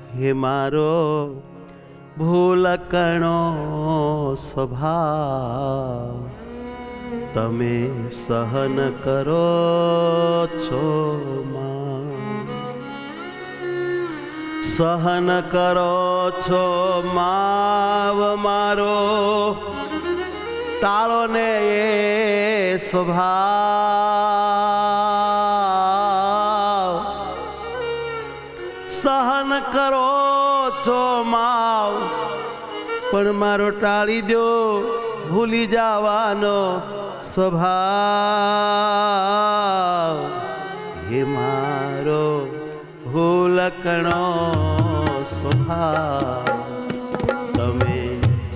હે મારો ભૂલકણો સ્વભાવ તમે સહન કરો છો સહન કરો છો માવ મારો ટાળો ને એ સ્વભાવ સહન કરો છો માવ પણ મારો ટાળી દો ભૂલી જવાનો સ્વભાવ હે મારો ભૂલકણો સ્વભાવ તમે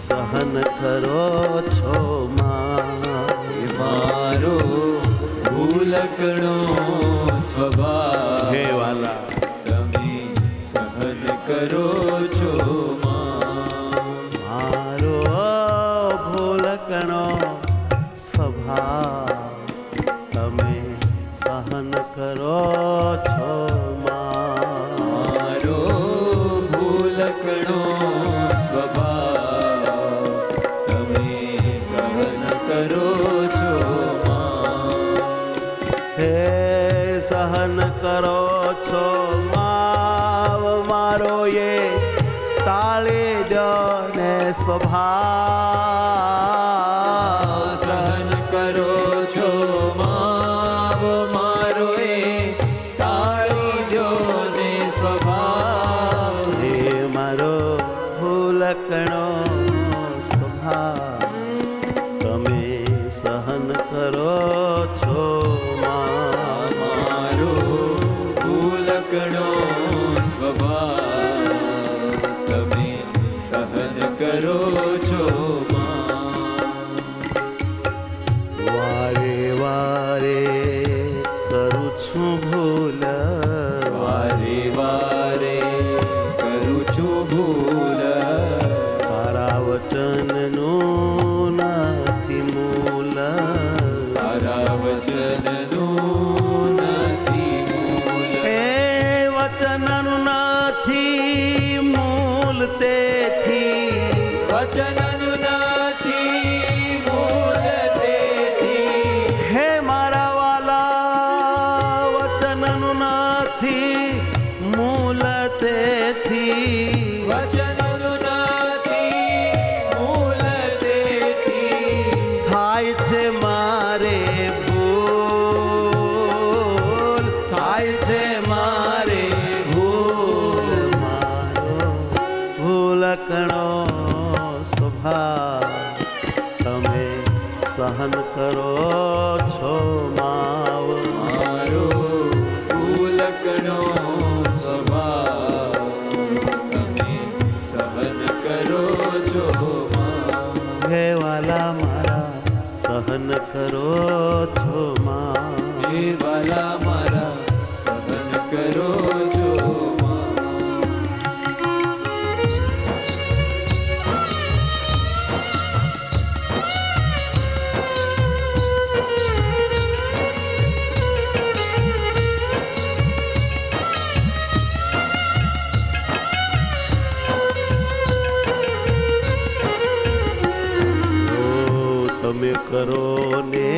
સહન કરો છો મારો ભૂલકણો સ્વભાવ હે વાલા તમે સહન કરો છો મારો ભૂલકણો સ્વભાવ તમે સહન કરો છો મારો ભૂલકણો સ્વભાવ તમે સહન કરો છો હે સહન કરો છો માવ મારો એ ટાળી દો ને સ્વભાવ સહન કરો છો માવ મારો એ ટાળી દો ને સ્વભાવ હે મારો ભૂલકણો સ્વભાવ તમે સહન કરો છો મારો ભૂલકણો સ્વભાવ તમે સહન કરો છો વારે વારે કરું છું ભૂલ વારે વારે કરું છું ભૂલ તારા વચનનું નથી મૂલ તારા વચનનું નથી મૂલ એ વચનનું નથી મૂલ તેથી વચનનું નથી મૂલ તેથી હે મારા વાલા વચનનું નથી મૂલ તેથી વચનનું નથી મૂલ તેથી થાય છે મારે ભૂલ થાય છે મારે ભૂલ મારો ભૂલકણો સ્વભાવ તમે સહન કરો છો માવ મારો ભૂલકણો સ્વભાવ તમે સહન કરો છો હે વાલા મારા સહન કરો છો હે વાલા મારા સહન કરો છો તમે કરો ને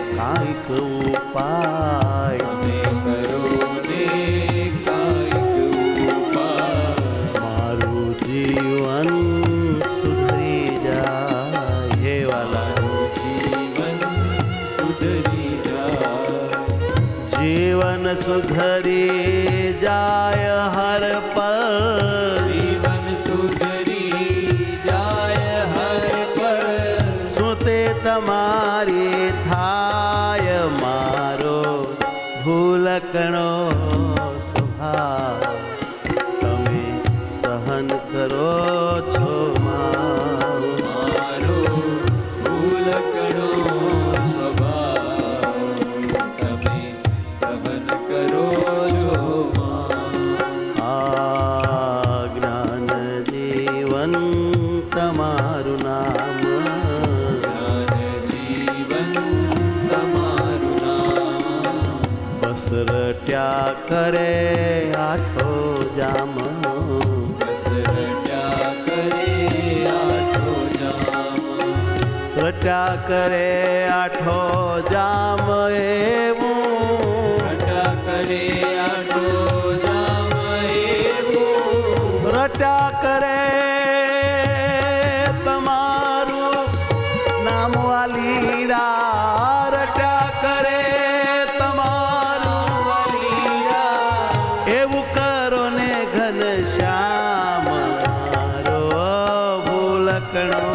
કાંઈક ઉપાય તમે કરો ને કાંઈક ઉપાય મારું જીવન સુધરી જાય હે વાલા જીવન સુધરી જાય જીવન સુધરી જાય હર પળ જીવન સુધરી જાય હર પળ શું તે તમારી થાય મારો ભૂલકણો સ્વભાવ તમે સહન કરો છો મારો ભૂલકણો સ્વભાવ તમે સહન કરો છો આ જ્ઞાન જીવન તમારું નામ જ્ઞાન જીવન તમારું નામ બસ રટ્યા કરે આઠો જામ રટ્યા કરે આઠો જામ એવું રટા કરે આટો જામ એવું રટ્યા કરે તમારું નામ વાલીડા રટ્યા કરે તમારું વાલીડા એવું કરો ને ઘનશ્યામ મારો ભૂલકણો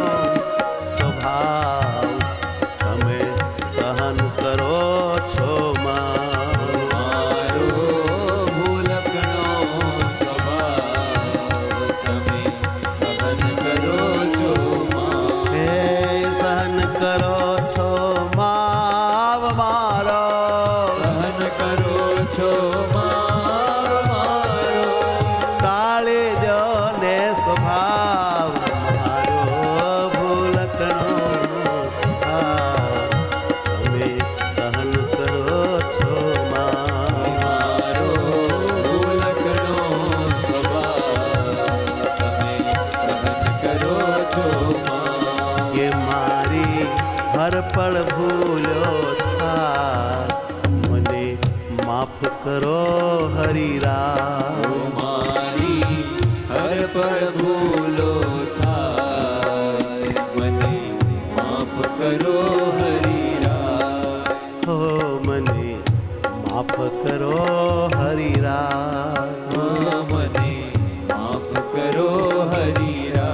સ્વભાવ તમે સહન કરો છો મારો ભૂલકણો સ્વભાવ તમે સહન કરો છો હે સહન કરો છો માવ મારો સહન કરો છો મારો કાળે જો ને સ્વભાવ મારો ભૂલકણો સ્વભાવ તમે સહન કરો છો મારો ભૂલકણો સ્વભાવ તમે સહન કરો છો કે મારી હર પળ ભૂલો થા મને માફ કરો હરિરા મારી હર પળ ભૂલો થાય મને માફ કરો હરિરા હો મને માફ કરો હરિરા મને માફ કરો હરિરા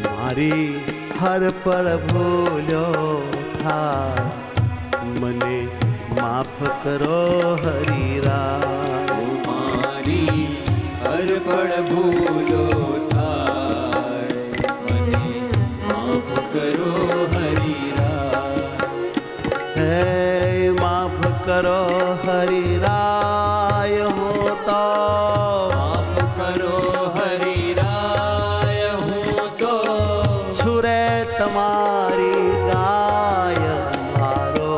મારી હર પળ ભૂલો થા મને માફ કરો હરિરા મારી હર પળ ભૂલો થાય મને માફ કરો હરિરા હે માફ કરો હરિરાય હું તો માફ કરો હરિરાય હું તો છુરે તમારી ગાય મારો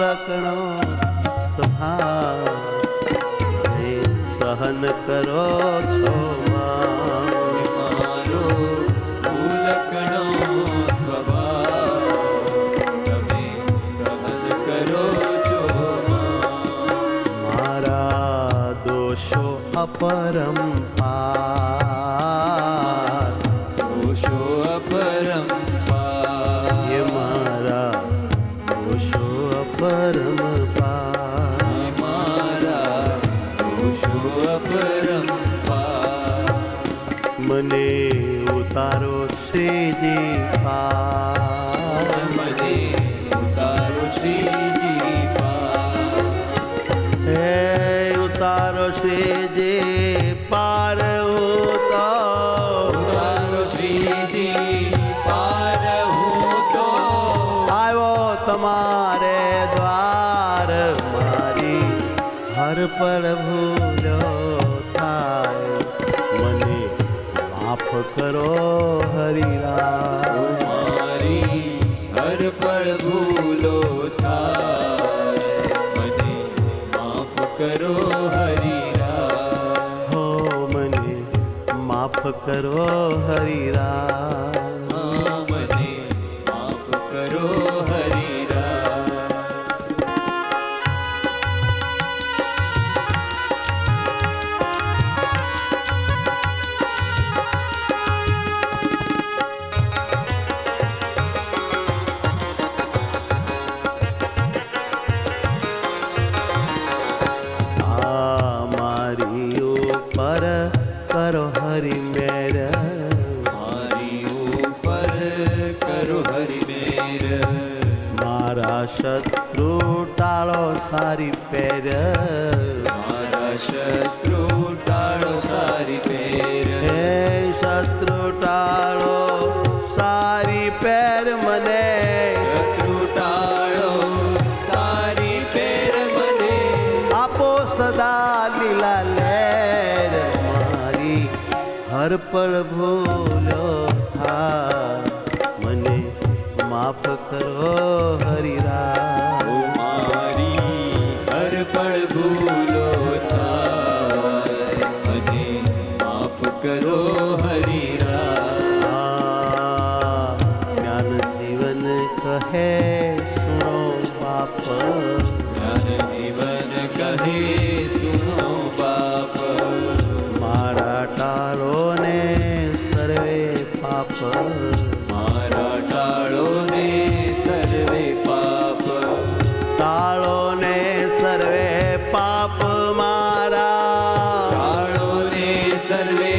લકણો સ્વભાવ તમે સહન કરો છો મારો ભૂલકણો સ્વભાવ તમે સહન કરો છો મારા દોષો અપરંપાર દોષો અપરંપાર એ મારા દોષો અપરંપાર મારા દોષો અપરંપાર મને ઉતારો શ્રીજી પાર મને ઉતારો શ્રીજી પાર હે ઉતારો શ્રીજી પાર ઉતારો શ્રીજી પાર હું તો આવ્યો તમારે દ્વાર મારી હર પળ ભૂલો થાય મને માફ કરો હરિરા મારી હર પળ ભૂલો થાય મને માફ કરો હરિરા હો મને માફ કરો હરિરા મને માફ કરો હરિરા મારી ઉપર કરો હરિ મેર મારી ઉપર કરો હરિ મેર મારા શત્રુ ટાળો સારી પેર મારા શત્રુ ટાળો સારી પેર હે શત્રુ ટાળો સારી પેર મને શત્રુ ટાળો સારી પેર મને આપો સદા લીલા લેર મારી હર પળ ભૂલ્યો થાય મને માફ કરો હરિરાય. ઓ મારી હર પળ ભૂલો થાય મને માફ કરો હરિરાય. જ્ઞાન જીવન કહે સુનો બાપ, જ્ઞાન જીવન કહે સુનો બાપ, મારા ટાળો ને સર્વે પાપ, મારા ટાળો ને સર્વે પાપ, ટાળો ને સર્વે પાપ મારા, ટાળો ને સર્વે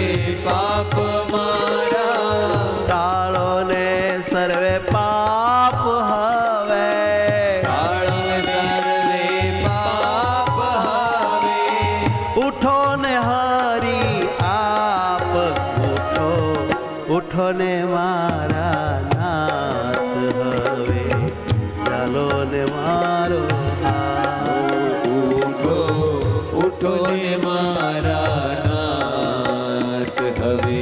પાપ મારા, ટાળો ને સર્વે પાપ હવે, ટાળો ને સર્વે પાપ હવે, ઉઠો ને હરી આપ, ઉઠો ઉઠો ને મારા નાથ હવે, ચાલો ને મારો હાથ. ઉઠો ઉઠો ને મારા નાથ હવે,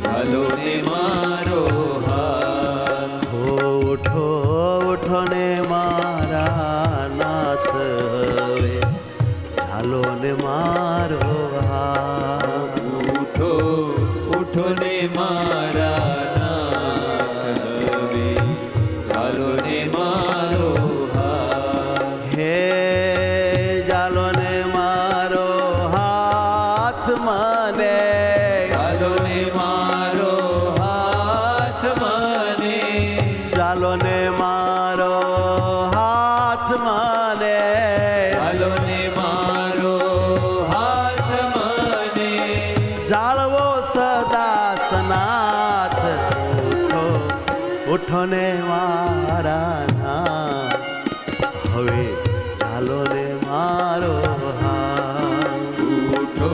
ચાલો ને મારો હાથ. હો ઉઠો ઉઠો ને મારા નાથ હવે, ચાલો ને મારો હાથ. ઉઠો ઉઠો ને મારા નાથ હવે, ચાલો ને મારો હાથ. હે ચાલો ને મારો હાથ મને, ચાલો ને મારો હાથ મને, ચાલો ને મારો હાથ મને, ચાલો ને મારો હાથ મને, જાળવો સદા સનાથ. ઉઠો ઉઠો ને મારા નાથ હવે, ચાલો ને મારો હાથ. ઉઠો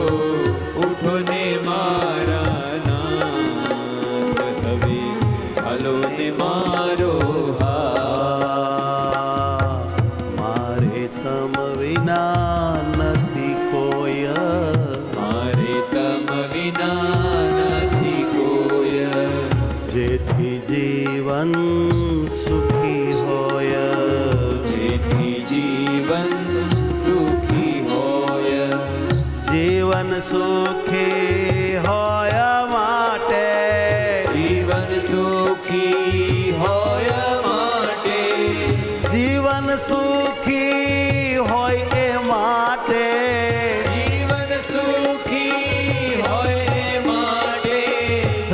ઉઠો ને મારા નાથ હવે, ચાલો ને મારો હાથ. મારે તમ વિના નથી કોઈ, મારે તમ વિના નથી કોઈ, જેથી જીવન સુખી હોય, જેથી જીવન સુખી હોય, જીવન સુખી હોય માટે, જીવન સુખી હોય માટે, જીવન સુખી હોય એ માટે, જીવન સુખી હોય એ માટે,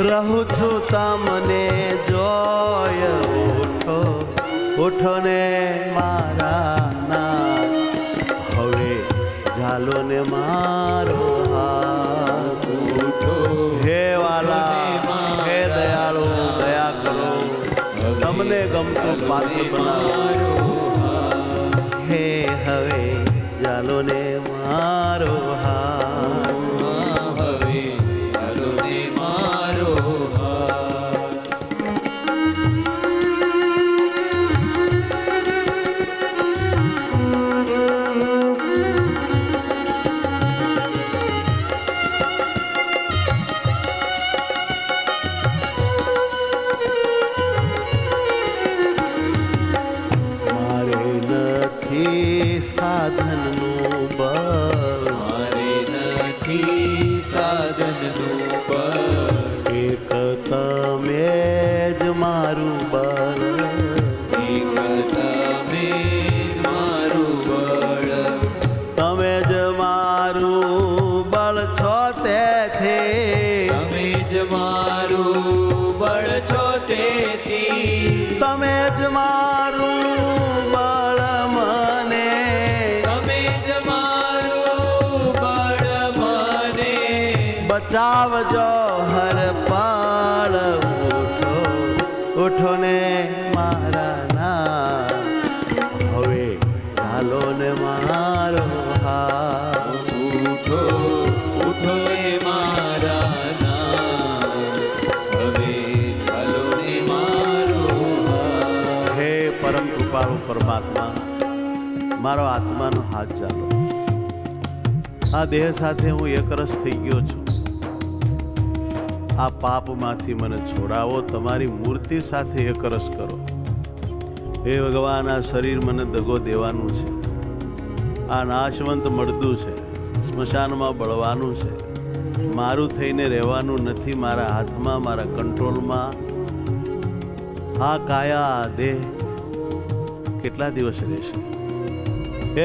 રહું છું તમને જોય. ઉઠો ઉઠો ને મારા નાથ હવે, ચાલો ને મારો હાથ. ઉઠો હે વાલા હે દયાળુ દયા કરો, તમને ગમતું પાત્ર બનાવો. હે હવે ચાલો ને મારો હાથ. હવે ચાલો ને મારો હાથ. મારે નથી સાધનનું બળ, મારે નથી સાધનનું બળ, એક તમે જ મારું બળ, એક તમે જ મારું બળ, તમે જ મારું બળ છો તેથી, તમે જ મારું બળ છો તેથી, તમે જ મારું બળ મને, તમે જ મારું બળ મને, બચાવજો હર પળ. ઉઠો ઉઠો ને મારા નાથ હવે, ચાલો ને મારો હાથ. ઉઠો ઉઠો ને મારા નાથ હવે, ચાલો ને મારો હાથ. હે પરમ કૃપાળુ પરમાત્મા, મારો આત્માનો હાથ ચાલો. આ દેહ સાથે હું એકરસ થઈ ગયો છું. આ પાપમાંથી મને છોડાવો. તમારી મૂર્તિ સાથે એક રસ કરો. હે ભગવાન, આ શરીર મને દગો દેવાનું છે. આ નાશવંત મળદું છે, સ્મશાનમાં બળવાનું છે. મારું થઈને રહેવાનું નથી. મારા હાથમાં, મારા કંટ્રોલમાં આ કાયા, આ દેહ કેટલા દિવસ રહેશે?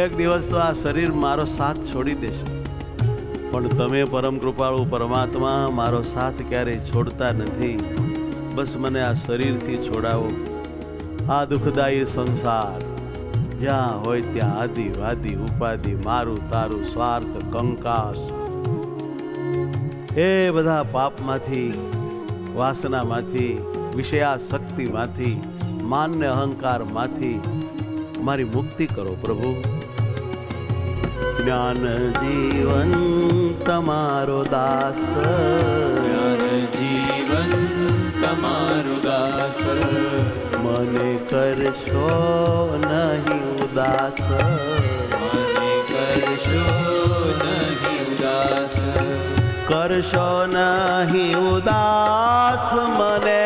એક દિવસ તો આ શરીર મારો સાથ છોડી દેશે. પણ તમે પરમ કૃપાળુ પરમાત્મા મારો સાથ ક્યારેય છોડતા નથી. બસ મને આ શરીરથી છોડાવો. આ દુઃખદાયી સંસાર જ્યાં હોય ત્યાં આદિ વાદી ઉપાધિ, મારું તારું, સ્વાર્થ, કંકાસ, એ બધા પાપમાંથી, વાસનામાંથી, વિષયાશક્તિમાંથી, માન્ય અહંકારમાંથી મારી મુક્તિ કરો પ્રભુ. જ્ઞાન જીવન તમારો દાસ, જ્ઞાન જીવન તમારો દાસ, મને કરશો નહીં ઉદાસ. મને કરશો નહીં ઉદાસ, કરશો નહીં ઉદાસ મને,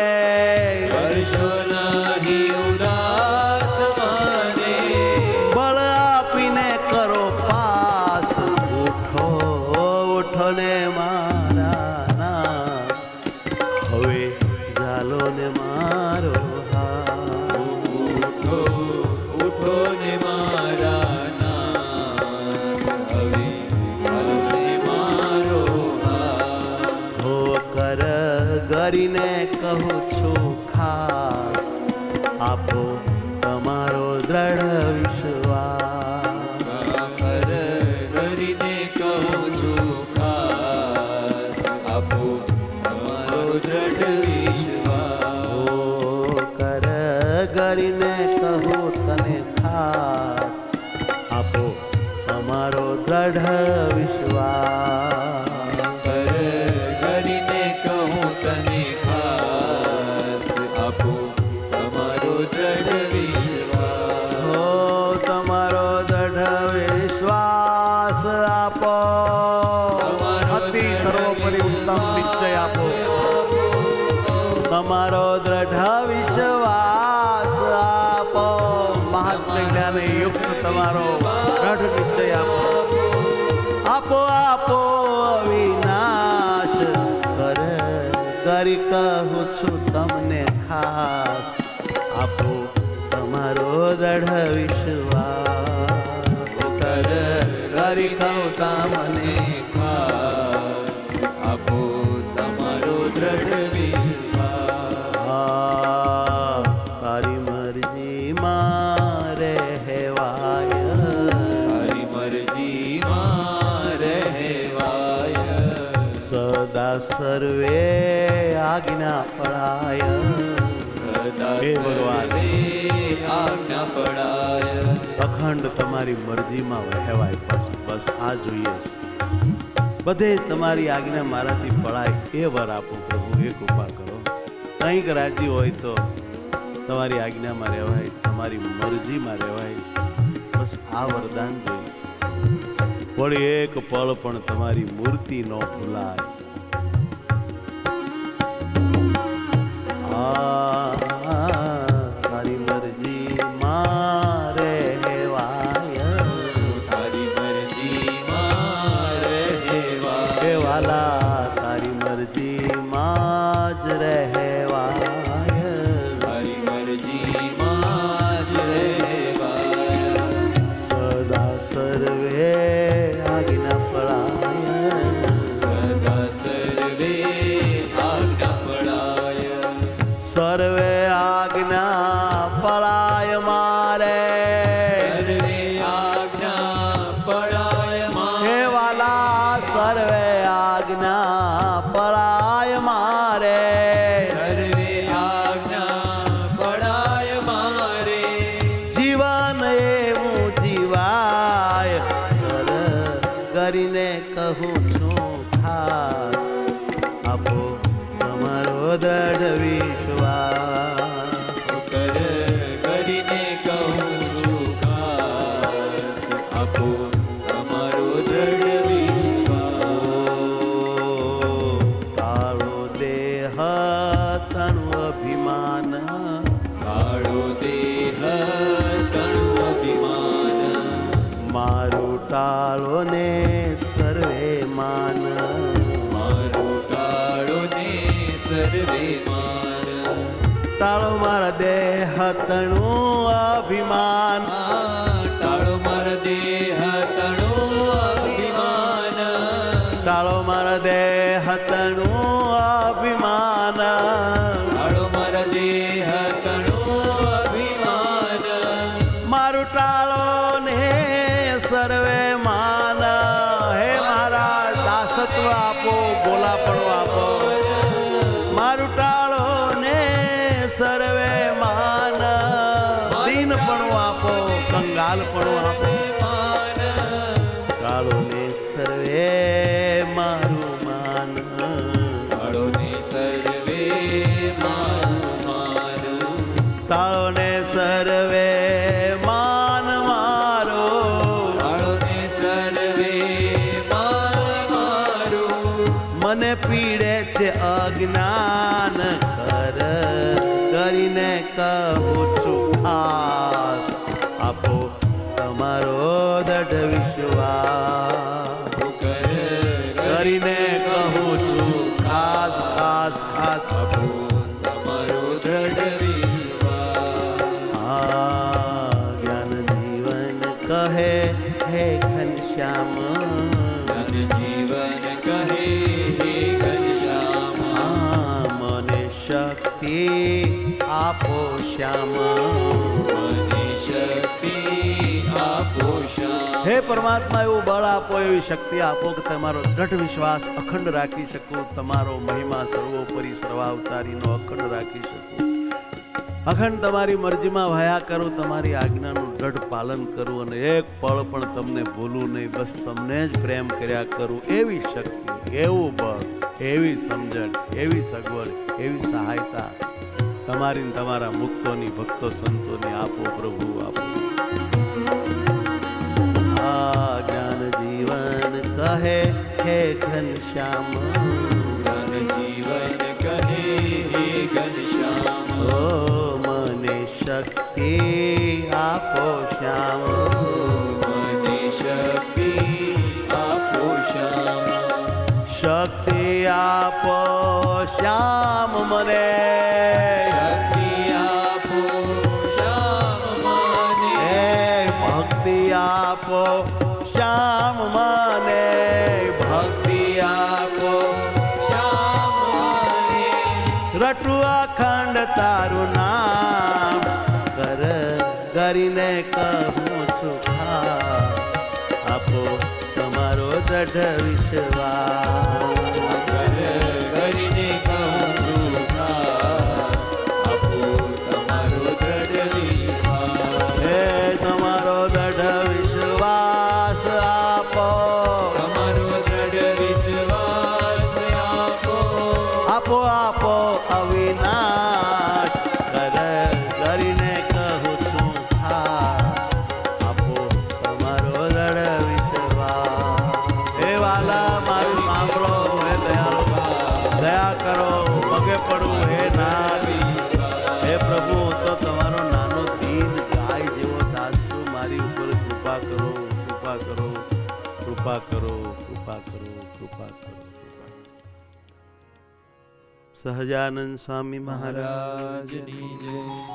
કરશો નહીં ઉદાસ મને. બળ આપીને કરો પાસ. ઉઠો ઉઠો ને મારા નાથ, હવે ચાલો ને મારો હાથ. ઉઠો ઉઠો ને મારા નાથ, હવે ચાલો ને મારો હાથ. હો કર કરીને કહું છું ખાસ, આપો તમારો દ્રઢ વિશ્વાસ. કર કરીને કહું છું ખાસ, આપો તમારો દ્રઢ વિશ્વાસ. ઓ કર કરીને કહું તને ખાસ, આપો અમારો દ્રઢ વિશ્વાસ. કર કરીને કહું તને ખાસ, આપો તમારો દ્રઢ વિશ્વાસ. ઓ તમારો દ્રઢ વિશ્વાસ આપો. અતિ સર્વોપરી ઉત્તમ નિશ્ચય આપો. તમારો દ્રઢ વિશ્વાસ આપો. મહાત્મ્ય જ્ઞાને યુક્ત તમારો દ્રઢ નિશ્ચય આપો. આપો આપો અવિનાશ, કરી કહું છું તમને ખાસ, આપો તમારો દ્રઢ વિશ્વાસ. કરી કહું તમને ખાસ, આપો તમારો દ્રઢ વિશ્વાસ. તારી મરજી માં રહેવાય, તારી મરજી માં રહેવાય, સદા સર્વે આજ્ઞા પડાય. સદા હે ભગવાન, સર્વે આજ્ઞા પડાય. અખંડ તમારી મરજીમાં વહેવાય. બસ બસ આ જોઈએ છે. બધે તમારી આજ્ઞા મારાથી પડાય એ વર આપો પ્રભુ, એ કૃપા કરો. કંઈક રાજી હોય તો તમારી આજ્ઞામાં રહેવાય, તમારી મરજીમાં રહેવાય. બસ આ વરદાન જોઈએ. વળી એક પળ પણ તમારી મૂર્તિ ન ભૂલાય. તારી મરજી માં રહેવાય, તારી મરજી માં રહેવાય. હે વાલા તારી મરજી માં જ રહેવાય. તારી મરજી માં જ રહેવાય. સદા સર્વે આજ્ઞા પડાય, સદા સર્વે આજ્ઞા પડાય. સર્વે આજ્ઞા પડાય મારે. સર્વે આજ્ઞા પડાય મારે. હે વાલા સર્વે આજ્ઞા પડાય મારે. સર્વે આજ્ઞા પડાય મારે. જીવન એવું જીવાય, કરીને કહું છું ખાસ, આપો તમારો દ્રઢ વિશ્વાસ. કરીને કહું છું ખાસ, આપો તમારો દ્રઢ વિશ્વાસ. તારો દે ટાળો ને સર્વે માન, મારું ટાળો ને સર્વે માન, ટાળો મારા દેહ તણું અભિમાન, ટાળો મારા દેહ તણું અભિમાન, ટાળો મારા દેહ તણું અભિમાન, ટાળો મારા દેહ તણું અભિમાન, મારું ટાળો ને સર્વે માન. હે મારા દાસત્વ આપો, બોલાપણું આપો, મારું ટાળો ને સર્વે માન, દીનપણું આપો, કંગાલપણું આપો, ટાળો ને સર્વે મારું માન, ટાળો ને સર્વે મારું માન, ટાળો ને સર્વે માન મારો, ટાળો ને સર્વે માન મારું, મને પીડે છે અજ્ઞાન, કરીને કહું છું ખાસ, આપો તમારો દઢ વિશ્વાસ, કરીને કહું છું ખાસ ખાસ ખાસ, તમારો દ્રઢ વિશ્વાસ. જ્ઞાન જીવન કહે હે ઘનશ્યામ, ધન જીવન કહે હે ઘનશ્યામ, મને શક્તિ આપો શ્યામ, મને શક્તિ આપો શ્યામ. હે પરમાત્મા એવું બળ આપો, એવી શક્તિ આપો કે તમારો દ્રઢ વિશ્વાસ અખંડ રાખી શકું, તમારો મહિમા સર્વોપરી સર્વાવતારીનો અખંડ રાખી શકું, અખંડ તમારી મરજીમાં વહ્યા કરું, તમારી આજ્ઞાનું દ્રઢ પાલન કરું અને એક પળ પણ તમને ભૂલું નહીં, બસ તમને જ પ્રેમ કર્યા કરું. એવી શક્તિ, એવું બળ, એવી સમજણ, એવી સગવડ, એવી સહાયતા તમારી ને તમારા મુક્તોની, ભક્તો સંતોની આપો પ્રભુ, આપો. જ્ઞાન જીવન કહે હે ઘનશ્યામ, ધન જીવન કહે હે ઘનશ્યામ, ઓ મને શક્તિ આપો શ્યામ, મને શક્તિ આપો શ્યામ, શક્તિ આપો શ્યામ મને, શક્તિ આપો શ્યામ મને, હે ભક્તિ આપો શ્યામ મને, ભક્તિ આપો શ્યામ મને, રટુ અખંડ તારું નામ, કરીને કહું છું ખાસ, આપો તમારો દ્રઢ વિશ્વાસ, કરીને કહું છું ખાસ, આપો તમારો દ્રઢ વિશ્વાસ. હે તમારો દ્રઢ વિશ્વાસ આપો, તમારો દ્રઢ વિશ્વાસ આપો, આપો આપો અવિનાશ, કરીને કહું છું ખાસ, આપો તમારો દ્રઢ વિશ્વાસ. હે વાલા મારું સાંભળો, હે દયાળુ, દયા કરો, પગે પડું, હે નાથ, હે પ્રભુ, તો તમારો નાનો દીન ગાય જેવો દાસ છું, મારી ઉપર કૃપા કરો, કૃપા કરો, કૃપા કરો, કૃપા કરો, કૃપા કરો. સહજાનંદ સ્વામી મહારાજ મહારાજની જય.